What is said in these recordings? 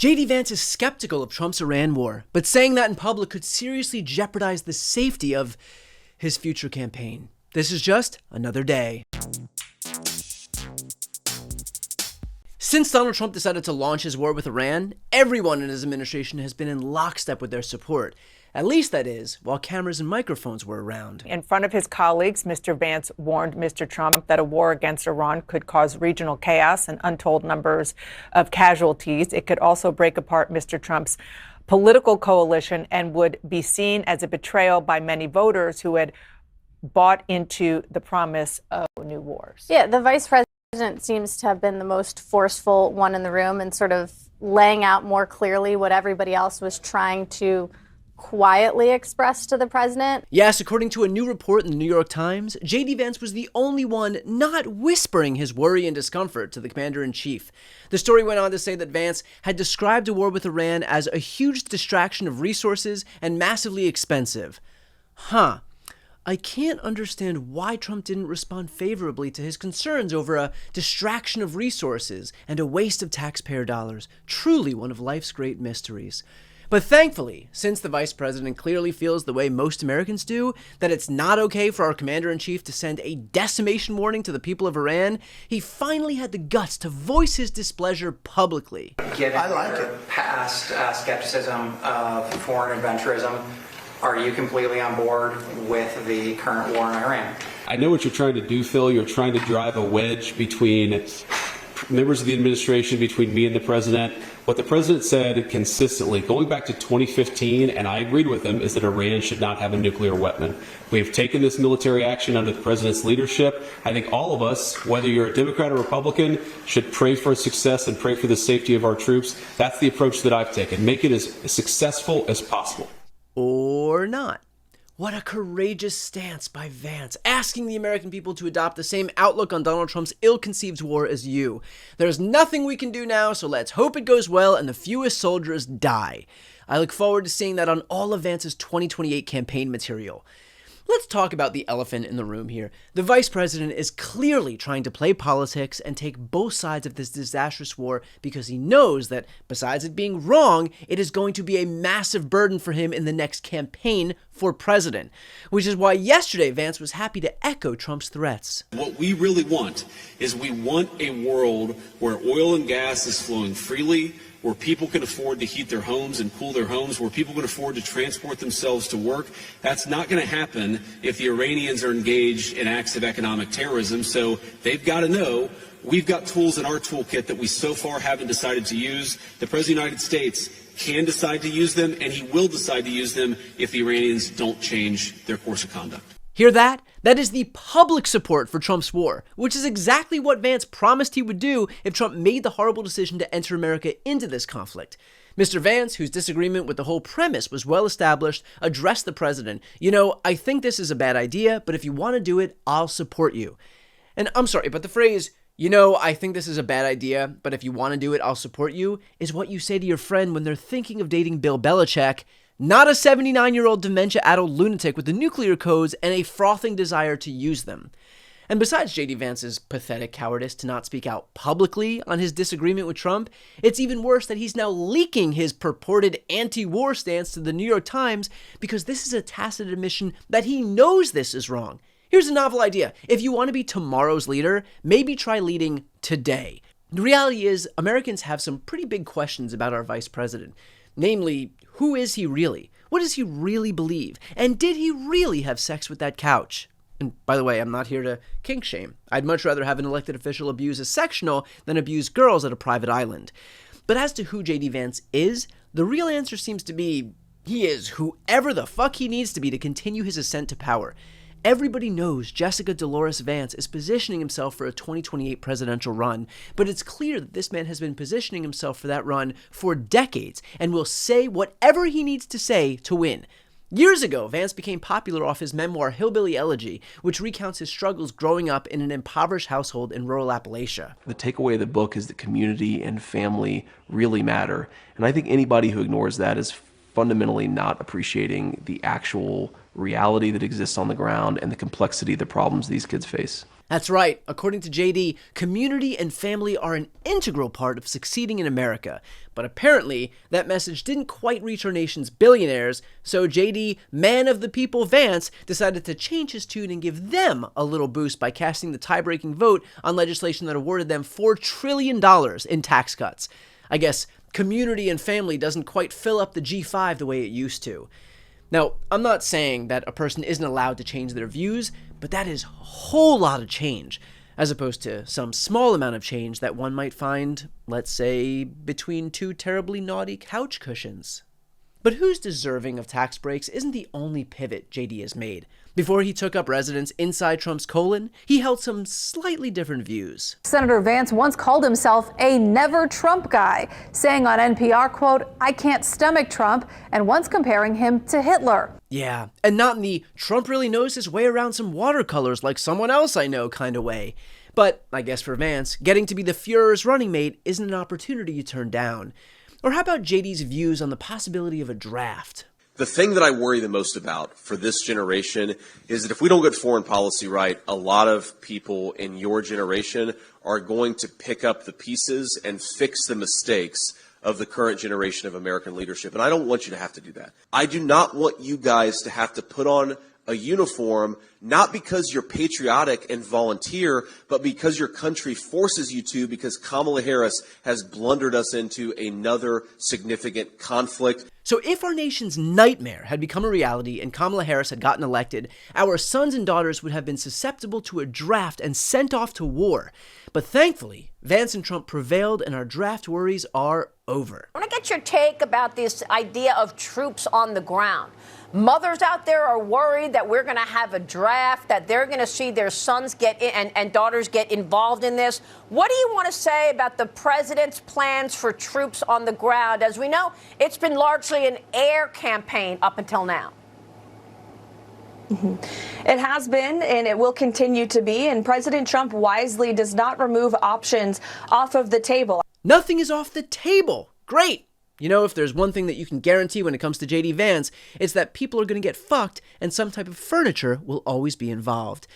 JD Vance is skeptical of Trump's Iran war, but saying that in public could seriously jeopardize the safety of his future campaign. This is just another day. Since Donald Trump decided to launch his war with Iran, everyone in his administration has been in lockstep with their support. At least, that is, while cameras and microphones were around. In front of his colleagues, Mr. Vance warned Mr. Trump that a war against Iran could cause regional chaos and untold numbers of casualties. It could also break apart Mr. Trump's political coalition and would be seen as a betrayal by many voters who had bought into the promise of new wars. Yeah, the vice president seems to have been the most forceful one in the room and sort of laying out more clearly what everybody else was trying to quietly expressed to the president. Yes, according to a new report in the New York Times, JD Vance was the only one not whispering his worry and discomfort to the commander-in-chief. The story went on to say that Vance had described a war with Iran as a huge distraction of resources and massively expensive. I can't understand why Trump didn't respond favorably to his concerns over a distraction of resources and a waste of taxpayer dollars. Truly one of life's great mysteries. But thankfully, since the vice president clearly feels the way most Americans do, that it's not okay for our commander-in-chief to send a decimation warning to the people of Iran, he finally had the guts to voice his displeasure publicly. Given your past skepticism of foreign adventurism, are you completely on board with the current war in Iran? I know what you're trying to do, Phil. You're trying to drive a wedge between members of the administration, between me and the president. What the president said consistently, going back to 2015, and I agreed with him, is that Iran should not have a nuclear weapon. We have taken this military action under the president's leadership. I think all of us, whether you're a Democrat or Republican, should pray for success and pray for the safety of our troops. That's the approach that I've taken. Make it as successful as possible. Or not. What a courageous stance by Vance, asking the American people to adopt the same outlook on Donald Trump's ill-conceived war as you. There's nothing we can do now, so let's hope it goes well and the fewest soldiers die. I look forward to seeing that on all of Vance's 2028 campaign material. Let's talk about the elephant in the room here. The vice president is clearly trying to play politics and take both sides of this disastrous war because he knows that, besides it being wrong, it is going to be a massive burden for him in the next campaign for president. Which is why yesterday Vance was happy to echo Trump's threats. What we really want is we want a world where oil and gas is flowing freely, where people can afford to heat their homes and cool their homes, where people can afford to transport themselves to work. That's not going to happen if the Iranians are engaged in acts of economic terrorism. So they've got to know we've got tools in our toolkit that we so far haven't decided to use. The President of the United States can decide to use them, and he will decide to use them if the Iranians don't change their course of conduct. Hear that? That is the public support for Trump's war, which is exactly what Vance promised he would do if Trump made the horrible decision to enter America into this conflict. Mr. Vance, whose disagreement with the whole premise was well established, addressed the president. I think this is a bad idea, but if you want to do it, I'll support you. And I'm sorry, but the phrase, I think this is a bad idea, but if you want to do it, I'll support you, is what you say to your friend when they're thinking of dating Bill Belichick, not a 79-year-old dementia-addled lunatic with the nuclear codes and a frothing desire to use them. And besides JD Vance's pathetic cowardice to not speak out publicly on his disagreement with Trump, it's even worse that he's now leaking his purported anti-war stance to the New York Times because this is a tacit admission that he knows this is wrong. Here's a novel idea. If you want to be tomorrow's leader, maybe try leading today. The reality is, Americans have some pretty big questions about our vice president. Namely, who is he really? What does he really believe? And did he really have sex with that couch? And by the way, I'm not here to kink shame. I'd much rather have an elected official abuse a sectional than abuse girls at a private island. But as to who JD Vance is, the real answer seems to be he is whoever the fuck he needs to be to continue his ascent to power. Everybody knows Jessica Dolores Vance is positioning himself for a 2028 presidential run, but it's clear that this man has been positioning himself for that run for decades and will say whatever he needs to say to win. Years ago, Vance became popular off his memoir Hillbilly Elegy, which recounts his struggles growing up in an impoverished household in rural Appalachia. The takeaway of the book is that community and family really matter, and I think anybody who ignores that is fundamentally not appreciating the actual reality that exists on the ground and the complexity of the problems these kids face. That's right. According to JD, community and family are an integral part of succeeding in America. But apparently, that message didn't quite reach our nation's billionaires, so JD, man of the people Vance, decided to change his tune and give them a little boost by casting the tie-breaking vote on legislation that awarded them $4 trillion in tax cuts. I guess community and family doesn't quite fill up the G5 the way it used to. Now, I'm not saying that a person isn't allowed to change their views, but that is a whole lot of change, as opposed to some small amount of change that one might find, let's say, between two terribly naughty couch cushions. But who's deserving of tax breaks isn't the only pivot JD has made. Before he took up residence inside Trump's Cohen, he held some slightly different views. Senator Vance once called himself a never Trump guy, saying on NPR, quote, "I can't stomach Trump," and once comparing him to Hitler. Yeah, and not in the Trump really knows his way around some watercolors like someone else I know kind of way. But I guess for Vance, getting to be the Fuhrer's running mate isn't an opportunity you turn down. Or how about JD's views on the possibility of a draft? The thing that I worry the most about for this generation is that if we don't get foreign policy right, a lot of people in your generation are going to pick up the pieces and fix the mistakes of the current generation of American leadership. And I don't want you to have to do that. I do not want you guys to have to put on a uniform, not because you're patriotic and volunteer, but because your country forces you to, because Kamala Harris has blundered us into another significant conflict. So if our nation's nightmare had become a reality and Kamala Harris had gotten elected, our sons and daughters would have been susceptible to a draft and sent off to war. But thankfully, Vance and Trump prevailed and our draft worries are over. I want to get your take about this idea of troops on the ground. Mothers out there are worried that we're going to have a draft, that they're going to see their sons get in and daughters get involved in this. What do you want to say about the president's plans for troops on the ground? As we know, it's been largely an air campaign up until now. It has been, and it will continue to be, and President Trump wisely does not remove options off of the table. Nothing is off the table. Great. You know, if there's one thing that you can guarantee when it comes to JD Vance, it's that people are going to get fucked and some type of furniture will always be involved.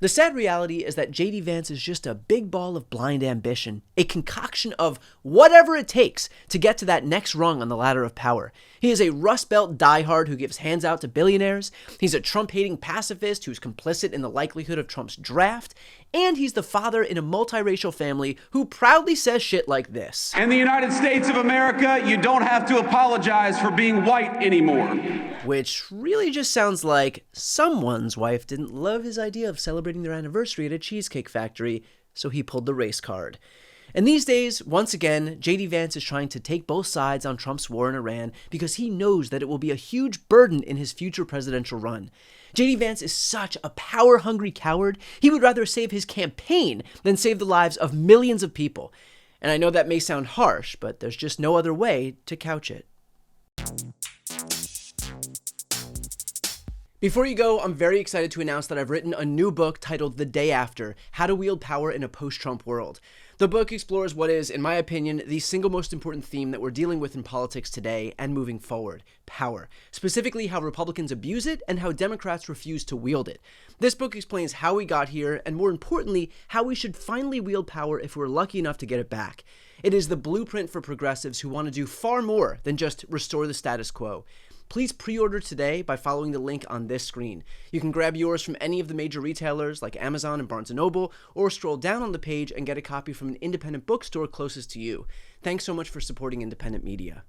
The sad reality is that JD Vance is just a big ball of blind ambition, a concoction of whatever it takes to get to that next rung on the ladder of power. He is a Rust Belt diehard who gives hands out to billionaires. He's a Trump-hating pacifist who's complicit in the likelihood of Trump's draft. And he's the father in a multiracial family who proudly says shit like this. In the United States of America, you don't have to apologize for being white anymore. Which really just sounds like someone's wife didn't love his idea of celebrating their anniversary at a cheesecake factory, so he pulled the race card. And these days, once again, JD Vance is trying to take both sides on Trump's war in Iran because he knows that it will be a huge burden in his future presidential run. JD Vance is such a power-hungry coward, he would rather save his campaign than save the lives of millions of people. And I know that may sound harsh, but there's just no other way to couch it. Before you go, I'm very excited to announce that I've written a new book titled The Day After: How to Wield Power in a Post-Trump World. The book explores what is, in my opinion, the single most important theme that we're dealing with in politics today and moving forward: power. Specifically, how Republicans abuse it and how Democrats refuse to wield it. This book explains how we got here and, more importantly, how we should finally wield power if we're lucky enough to get it back. It is the blueprint for progressives who want to do far more than just restore the status quo. Please pre-order today by following the link on this screen. You can grab yours from any of the major retailers like Amazon and Barnes & Noble, or scroll down on the page and get a copy from an independent bookstore closest to you. Thanks so much for supporting independent media.